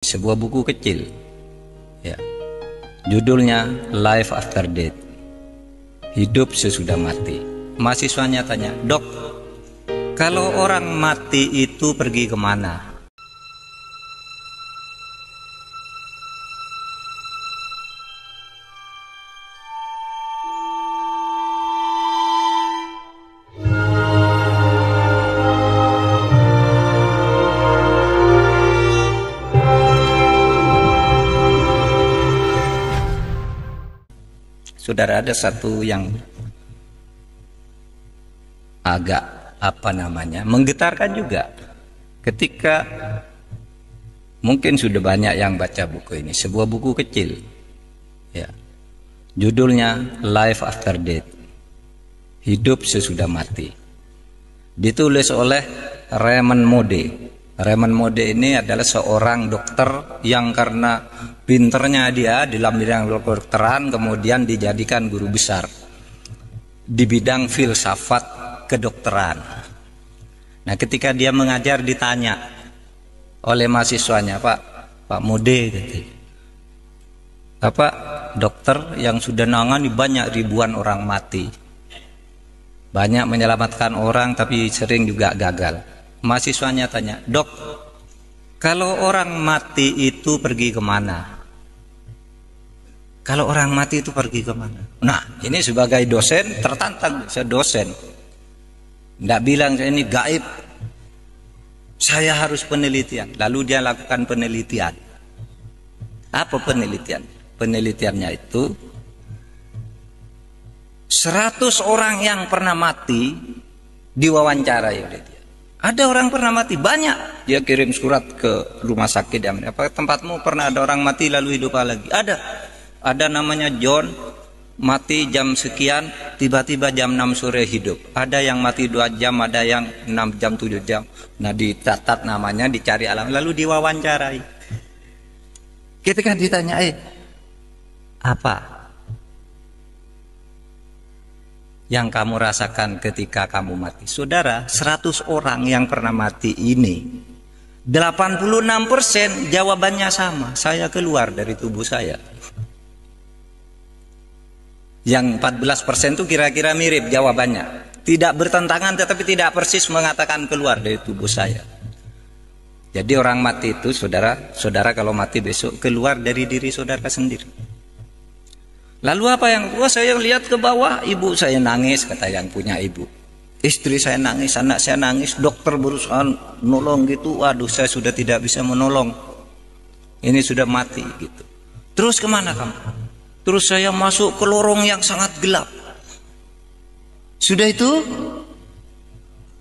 Sebuah buku kecil, ya, judulnya Life After Death, hidup sesudah mati. Mahasiswanya tanya, "Dok, kalau orang mati itu pergi kemana?" Saudara, ada satu yang agak menggetarkan juga ketika mungkin sudah banyak yang baca buku ini. Sebuah buku kecil, ya, judulnya Life After Death, hidup sesudah mati, ditulis oleh Raymond Moody. Raymond Moody ini adalah seorang dokter yang karena pinternya dia di dalam bidang kedokteran kemudian dijadikan guru besar di bidang filsafat kedokteran. Nah, ketika dia mengajar ditanya oleh mahasiswanya, Pak Moody, Bapak dokter yang sudah nangani banyak ribuan orang mati, banyak menyelamatkan orang tapi sering juga gagal. Mahasiswanya tanya, "Dok, kalau orang mati itu pergi kemana? Kalau orang mati itu pergi kemana?" Nah, ini sebagai dosen tertantang, saya dosen. Tidak bilang saya ini gaib, saya harus penelitian. Lalu dia lakukan penelitian. Apa penelitian? Penelitiannya itu 100 orang yang pernah mati diwawancarai oleh dia. Ada orang pernah mati banyak, dia kirim surat ke rumah sakit, apa tempatmu pernah ada orang mati lalu hidup lagi? Ada namanya John, mati jam sekian, tiba-tiba jam 6 sore hidup. Ada yang mati 2 jam, ada yang 6 jam, 7 jam. Nah, dicatat namanya, dicari alam, lalu diwawancarai. Ketika ditanya, apa yang kamu rasakan ketika kamu mati? Saudara, 100 orang yang pernah mati ini 86% jawabannya sama, saya keluar dari tubuh saya. Yang 14% itu kira-kira mirip jawabannya, tidak bertentangan tetapi tidak persis mengatakan keluar dari tubuh saya. Jadi orang mati itu, saudara kalau mati besok keluar dari diri saudara sendiri. Lalu apa yang saya lihat ke bawah, ibu saya nangis, kata yang punya ibu. Istri saya nangis, anak saya nangis, dokter berusaha menolong gitu. Waduh, saya sudah tidak bisa menolong. Ini sudah mati gitu. Terus kemana kamu? Terus saya masuk ke lorong yang sangat gelap. Sudah itu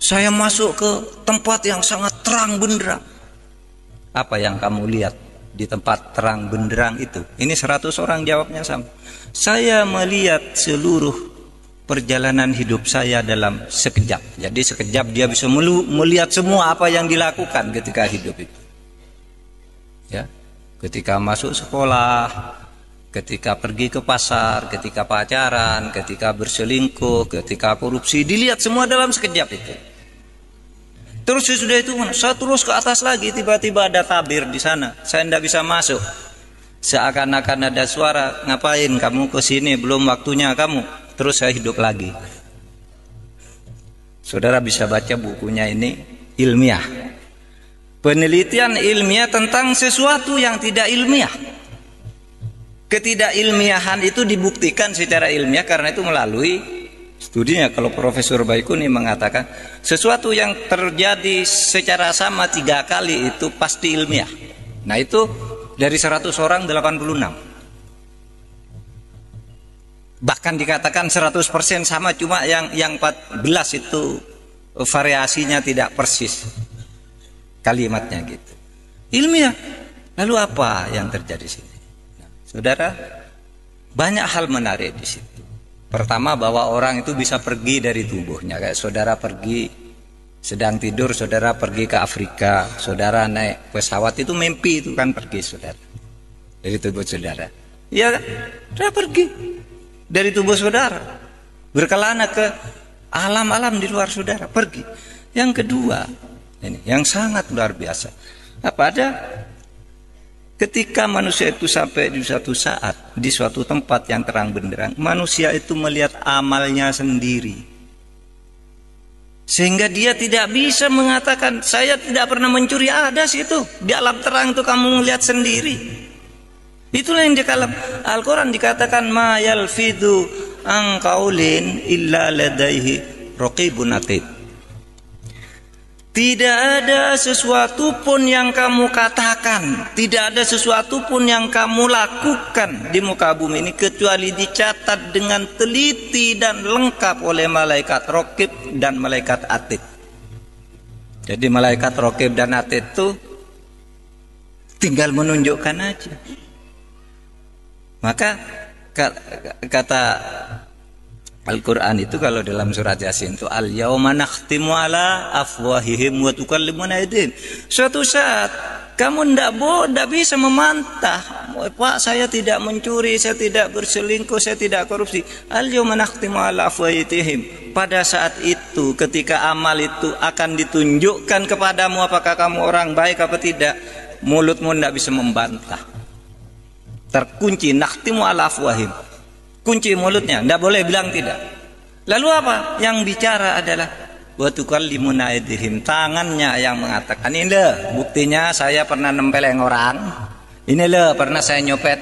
saya masuk ke tempat yang sangat terang benderang. Apa yang kamu lihat di tempat terang benderang itu? Ini 100 orang jawabnya sama. Saya melihat seluruh perjalanan hidup saya dalam sekejap. Jadi sekejap dia bisa melihat semua apa yang dilakukan ketika hidup itu. Ya, ketika masuk sekolah, ketika pergi ke pasar, ketika pacaran, ketika berselingkuh, ketika korupsi, dilihat semua dalam sekejap itu. Terus sudah itu saya terus ke atas lagi, tiba-tiba ada tabir di sana. Saya tidak bisa masuk. Seakan-akan ada suara, "Ngapain kamu ke sini? Belum waktunya kamu." Terus saya hidup lagi. Saudara bisa baca bukunya, ini ilmiah. Penelitian ilmiah tentang sesuatu yang tidak ilmiah. Ketidakilmiahan itu dibuktikan secara ilmiah karena itu melalui studinya. Kalau Profesor Baikuni mengatakan sesuatu yang terjadi secara sama 3 kali itu pasti ilmiah. Nah, itu dari 100 orang 86. Bahkan dikatakan 100% sama, cuma yang 14 itu variasinya tidak persis kalimatnya gitu. Ilmiah. Lalu apa yang terjadi di sini? Nah, saudara, banyak hal menarik di situ. Pertama, bahwa orang itu bisa pergi dari tubuhnya. Kayak saudara pergi sedang tidur, saudara pergi ke Afrika, saudara naik pesawat, itu mimpi, itu kan pergi saudara dari tubuh saudara. Ya, saudara pergi dari tubuh saudara, berkelana ke alam-alam di luar saudara, pergi. Yang kedua, ini yang sangat luar biasa. Apa ada Ketika manusia itu sampai di suatu saat, di suatu tempat yang terang benderang, manusia itu melihat amalnya sendiri. Sehingga dia tidak bisa mengatakan, saya tidak pernah mencuri. Ada situ, di alam terang itu kamu melihat sendiri. Itulah yang di dalam Al-Quran dikatakan, ma yalfidu an qaulin illa ladaihi raqibun atid. Tidak ada sesuatu pun yang kamu katakan, tidak ada sesuatu pun yang kamu lakukan di muka bumi ini kecuali dicatat dengan teliti dan lengkap oleh malaikat raqib dan malaikat atid. Jadi malaikat raqib dan atid itu tinggal menunjukkan aja. Maka kata Al-Quran itu kalau dalam surat Yasin itu al-yauma nakhtimu ala afwahihim wa tukallimuna aydihim. Suatu saat kamu tidak bisa memantah, Pak, saya tidak mencuri, saya tidak berselingkuh, saya tidak korupsi. Al-yauma nakhtimu ala afwahihim. Pada saat itu ketika amal itu akan ditunjukkan kepadamu apakah kamu orang baik apa tidak, mulutmu tidak bisa membantah. Terkunci, nakhtimu ala afwahihim. Kunci mulutnya, tidak boleh bilang tidak. Lalu apa? Yang bicara adalah wa tukallimuna aydihim, tangannya yang mengatakan, ini loh buktinya saya pernah nempeleng orang, ini loh pernah saya nyopet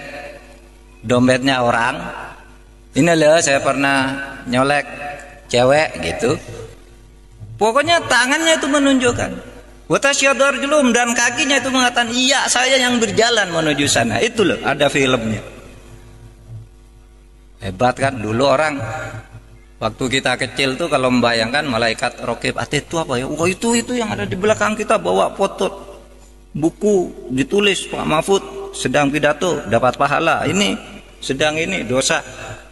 dompetnya orang, ini loh saya pernah nyolek cewek gitu. Pokoknya tangannya itu menunjukkan. Wa tasyhadu arjuluhum, dan kakinya itu mengatakan, iya saya yang berjalan menuju sana. Itu loh, ada filmnya. Hebat kan dulu orang waktu kita kecil tuh kalau membayangkan malaikat raqib atid itu apa ya? Wah itu yang ada di belakang kita, bawa foto buku ditulis Pak Mahfud sedang pidato dapat pahala, ini sedang ini dosa.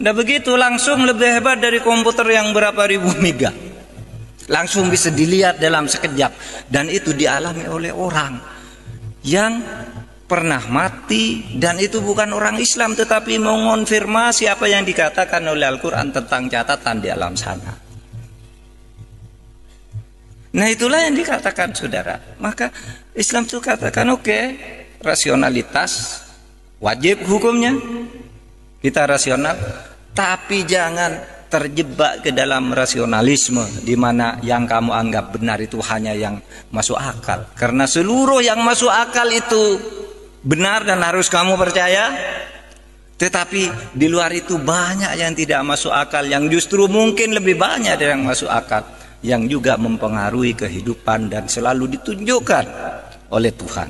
Nah begitu langsung lebih hebat dari komputer yang berapa ribu mega. Langsung bisa dilihat dalam sekejap, dan itu dialami oleh orang yang pernah mati, dan itu bukan orang Islam tetapi mengonfirmasi apa yang dikatakan oleh Al-Quran tentang catatan di alam sana. Nah itulah yang dikatakan saudara. Maka Islam itu katakan oke, rasionalitas wajib hukumnya, kita rasional, tapi jangan terjebak ke dalam rasionalisme di mana yang kamu anggap benar itu hanya yang masuk akal. Karena seluruh yang masuk akal itu benar dan harus kamu percaya, tetapi di luar itu banyak yang tidak masuk akal, yang justru mungkin lebih banyak dari yang masuk akal, yang juga mempengaruhi kehidupan dan selalu ditunjukkan oleh Tuhan.